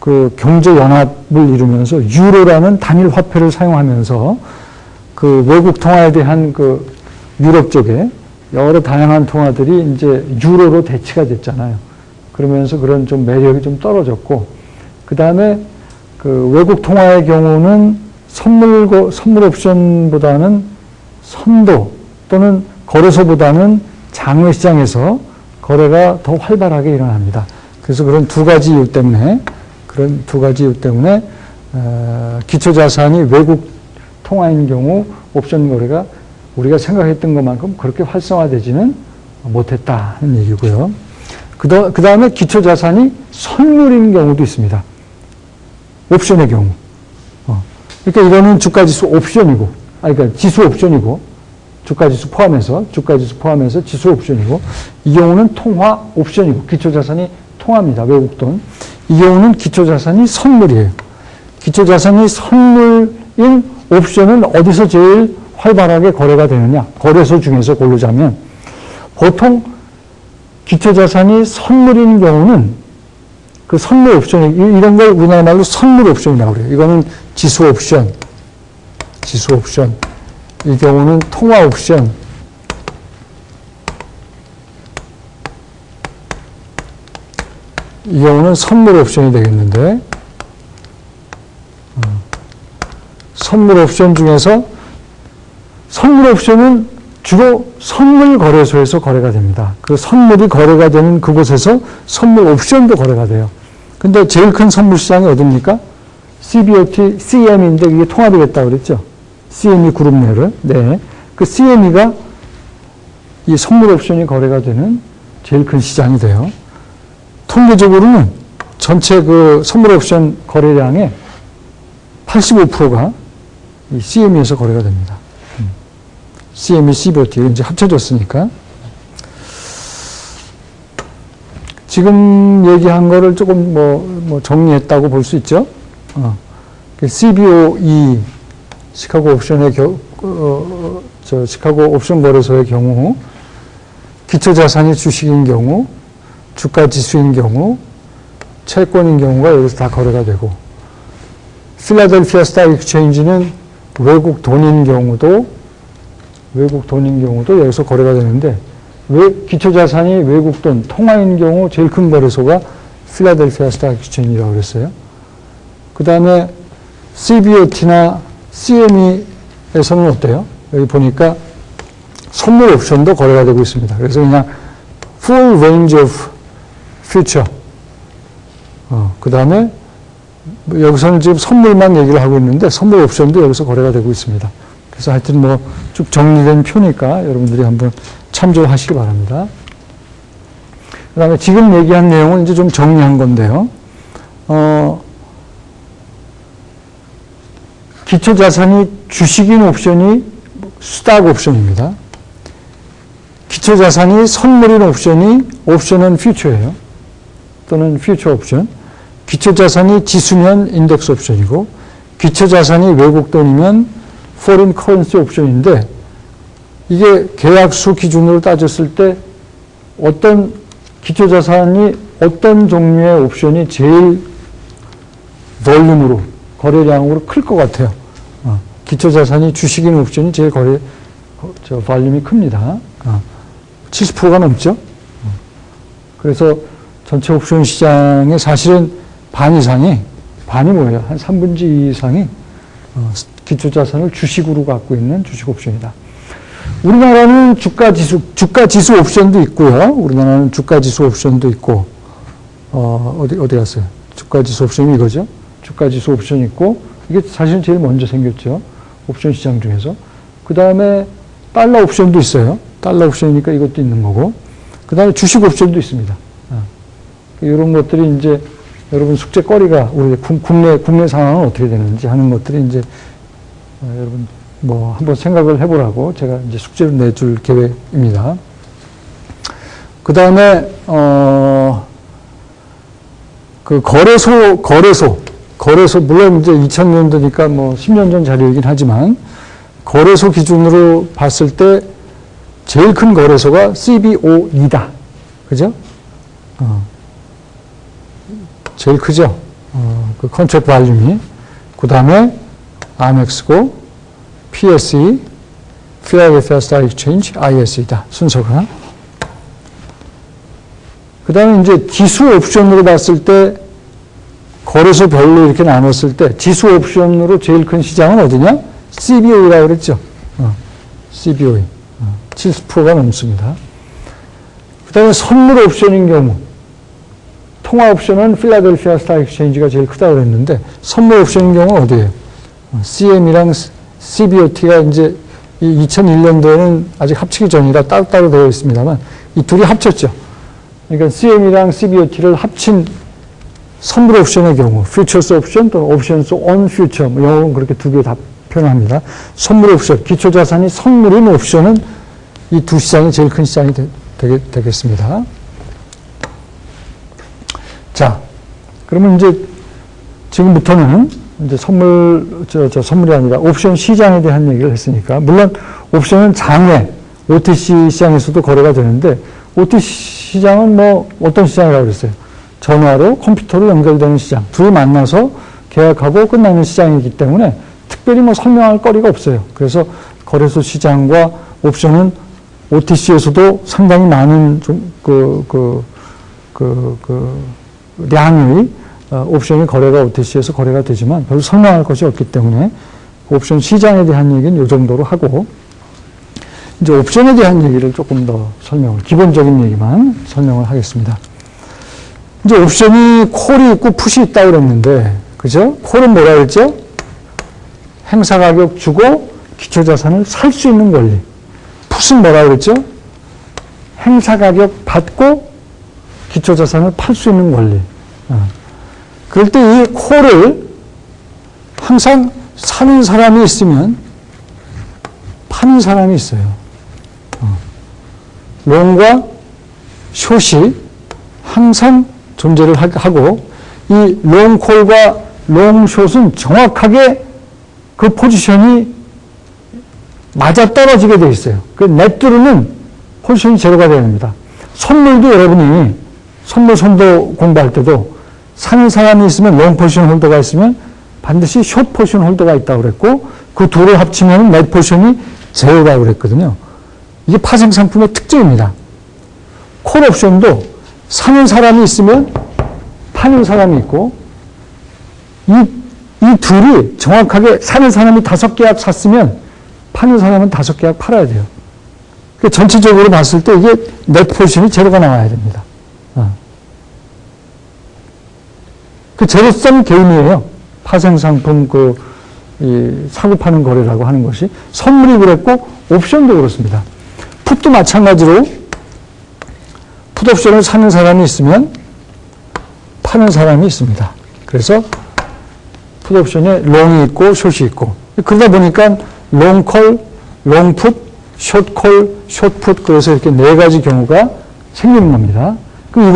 그 경제 연합을 이루면서 유로라는 단일 화폐를 사용하면서 그 외국 통화에 대한 그 유럽 쪽에 여러 다양한 통화들이 이제 유로로 대치가 됐잖아요. 그러면서 그런 좀 매력이 좀 떨어졌고, 그 다음에 그 외국 통화의 경우는 선물 옵션보다는 선도 또는 거래소보다는 장외시장에서 거래가 더 활발하게 일어납니다. 그래서 그런 두 가지 이유 때문에 기초자산이 외국 통화인 경우 옵션 거래가 우리가 생각했던 것만큼 그렇게 활성화되지는 못했다는 얘기고요. 그 다음에 기초자산이 선물인 경우도 있습니다. 옵션의 경우. 그러니까 이거는 주가지수 옵션이고, 그러니까 지수 옵션이고, 주가지수 포함해서 지수 옵션이고, 이 경우는 통화 옵션이고, 기초자산이 통화입니다. 외국 돈. 이 경우는 기초자산이 선물이에요. 기초자산이 선물인 옵션은 어디서 제일 활발하게 거래가 되느냐? 거래소 중에서 고르자면, 보통 기초자산이 선물인 경우는 그 선물 옵션, 이런 걸 우리나라 말로 선물 옵션이라고 그래요. 이거는 지수 옵션. 이 경우는 통화 옵션. 이 경우는 선물 옵션이 되겠는데, 선물 옵션 중에서 선물 옵션은 주로 선물 거래소에서 거래가 됩니다. 그 선물이 거래가 되는 그곳에서 선물 옵션도 거래가 돼요. 근데 제일 큰 선물 시장이 어딥니까? CBOT, CME인데 이게 통합이 됐다고 그랬죠? CME 그룹 내를. 네. 그 CME가 이 선물 옵션이 거래가 되는 제일 큰 시장이 돼요. 통계적으로는 전체 그 선물 옵션 거래량의 85%가 이 CME에서 거래가 됩니다. CME, CBOT 이제 합쳐졌으니까. 지금 얘기한 거를 조금 뭐 정리했다고 볼 수 있죠. CBOE, 시카고 옵션의 시카고 옵션 거래소의 경우, 기초자산이 주식인 경우, 주가 지수인 경우, 채권인 경우가 여기서 다 거래가 되고, 필라델피아 스탁 익스체인지는 외국 돈인 경우도 여기서 거래가 되는데, 기초자산이 외국 돈, 통화인 경우 제일 큰 거래소가 필라델피아 스탁 익스체인지라고 그랬어요. 그 다음에 CBOT나 CME에서는 어때요? 여기 보니까 선물 옵션도 거래가 되고 있습니다. 그래서 그냥 full range of future. 그 다음에 여기서는 지금 선물만 얘기를 하고 있는데 선물 옵션도 여기서 거래가 되고 있습니다. 그래서 하여튼 뭐 쭉 정리된 표니까 여러분들이 한번 참조하시기 바랍니다. 그 다음에 지금 얘기한 내용은 이제 좀 정리한 건데요. 기초자산이 주식인 옵션이 스탁 옵션입니다. 기초자산이 선물인 옵션은 퓨처예요. 또는 퓨처 옵션. 기초자산이 지수면 인덱스 옵션이고, 기초자산이 외국 돈이면 foreign currency 옵션인데, 이게 계약수 기준으로 따졌을 때 어떤 기초자산이 어떤 종류의 옵션이 제일 볼륨으로, 거래량으로 클 것 같아요. 기초자산이 주식인 옵션이 제일 볼륨이 큽니다. 70%가 넘죠. 그래서 전체 옵션 시장의 사실은 반이 뭐예요? 한 3분의 2 이상이 기초자산을 주식으로 갖고 있는 주식 옵션이다. 우리나라는 주가지수 옵션도 있고요. 우리나라는 주가지수 옵션도 있고, 어디 갔어요? 주가지수 옵션이 이거죠? 주가지수 옵션이 있고, 이게 사실은 제일 먼저 생겼죠. 옵션 시장 중에서. 그 다음에 달러 옵션도 있어요. 달러 옵션이니까 이것도 있는 거고. 그 다음에 주식 옵션도 있습니다. 이런 것들이 이제 여러분 숙제거리가 우리 국내 상황은 어떻게 되는지 하는 것들이 이제 여러분 뭐 한번 생각을 해보라고 제가 이제 숙제를 내줄 계획입니다. 그 다음에 그 거래소 물론 이제 2000년도니까 뭐 10년 전 자료이긴 하지만 거래소 기준으로 봤을 때 제일 큰 거래소가 CBOE다. 그죠? 제일 크죠? 그 컨트랙트 발륨이. 그 다음에 RMX고 PSE, Philadelphia Stock Exchange, ISE다. 순서가. 그 다음에 이제 지수 옵션으로 봤을 때 거래소 별로 이렇게 나눴을 때 지수 옵션으로 제일 큰 시장은 어디냐? CBOE라고 그랬죠. CBOE. 70%가 넘습니다. 그 다음에 선물 옵션인 경우, 통화 옵션은 필라델피아 스탁 익스체인지가 제일 크다고 그랬는데, 선물 옵션인 경우는 어디예요? CM이랑 CBOT가 이제 2001년도에는 아직 합치기 전이라 따로따로 되어 있습니다만, 이 둘이 합쳤죠. 그러니까 CM이랑 CBOT를 합친 선물 옵션의 경우, futures 옵션 또는 options on future, 영어는 그렇게 두 개 다 표현합니다. 선물 옵션, 기초자산이 선물인 옵션은 이 두 시장이 제일 큰 시장이 되겠습니다. 자, 그러면 이제 지금부터는 이제 선물이 아니라 옵션 시장에 대한 얘기를 했으니까, 물론 옵션은 장외, OTC 시장에서도 거래가 되는데, OTC 시장은 뭐 어떤 시장이라고 그랬어요? 전화로 컴퓨터로 연결되는 시장, 둘이 만나서 계약하고 끝나는 시장이기 때문에 특별히 뭐 설명할 거리가 없어요. 그래서 거래소 시장과 옵션은 OTC에서도 상당히 많은 좀 량의 옵션이 거래가 OTC에서 거래가 되지만 별로 설명할 것이 없기 때문에 옵션 시장에 대한 얘기는 이 정도로 하고, 이제 옵션에 대한 얘기를 조금 더 기본적인 얘기만 설명을 하겠습니다. 이제 옵션이 콜이 있고 풋이 있다고 그랬는데, 그죠? 콜은 뭐라 그랬죠? 행사 가격 주고 기초자산을 살 수 있는 권리. 풋은 뭐라 그랬죠? 행사 가격 받고 기초자산을 팔 수 있는 권리. 그럴 때 이 콜을 항상 사는 사람이 있으면 파는 사람이 있어요. 롱과 숏이 항상 존재를 하고, 이 롱콜과 롱숏은 정확하게 그 포지션이 맞아떨어지게 되어 있어요. 그 넷두르는 포지션이 제로가 되어야 됩니다. 선물도 여러분이 선물 선도 공부할 때도 사는 사람이 있으면 롱 포지션 홀더가 있으면 반드시 숏 포지션 홀더가 있다고 그랬고, 그 둘을 합치면 넷 포지션이 제로라고 그랬거든요. 이게 파생 상품의 특징입니다. 콜 옵션도 사는 사람이 있으면 파는 사람이 있고, 이 둘이 정확하게 사는 사람이 5계약 샀으면 파는 사람은 5계약 팔아야 돼요. 그러니까 전체적으로 봤을 때 이게 넷 포지션이 제로가 나와야 됩니다. 그 제로성 개념이에요. 파생 상품 사고 파는 거래라고 하는 것이. 선물이 그랬고 옵션도 그렇습니다. 풋도 마찬가지로 풋 옵션을 사는 사람이 있으면 파는 사람이 있습니다. 그래서 풋 옵션에 롱이 있고 숏이 있고, 그러다 보니까 롱콜, 롱풋, 숏콜, 숏풋, 그래서 이렇게 4가지 경우가 생기는 겁니다.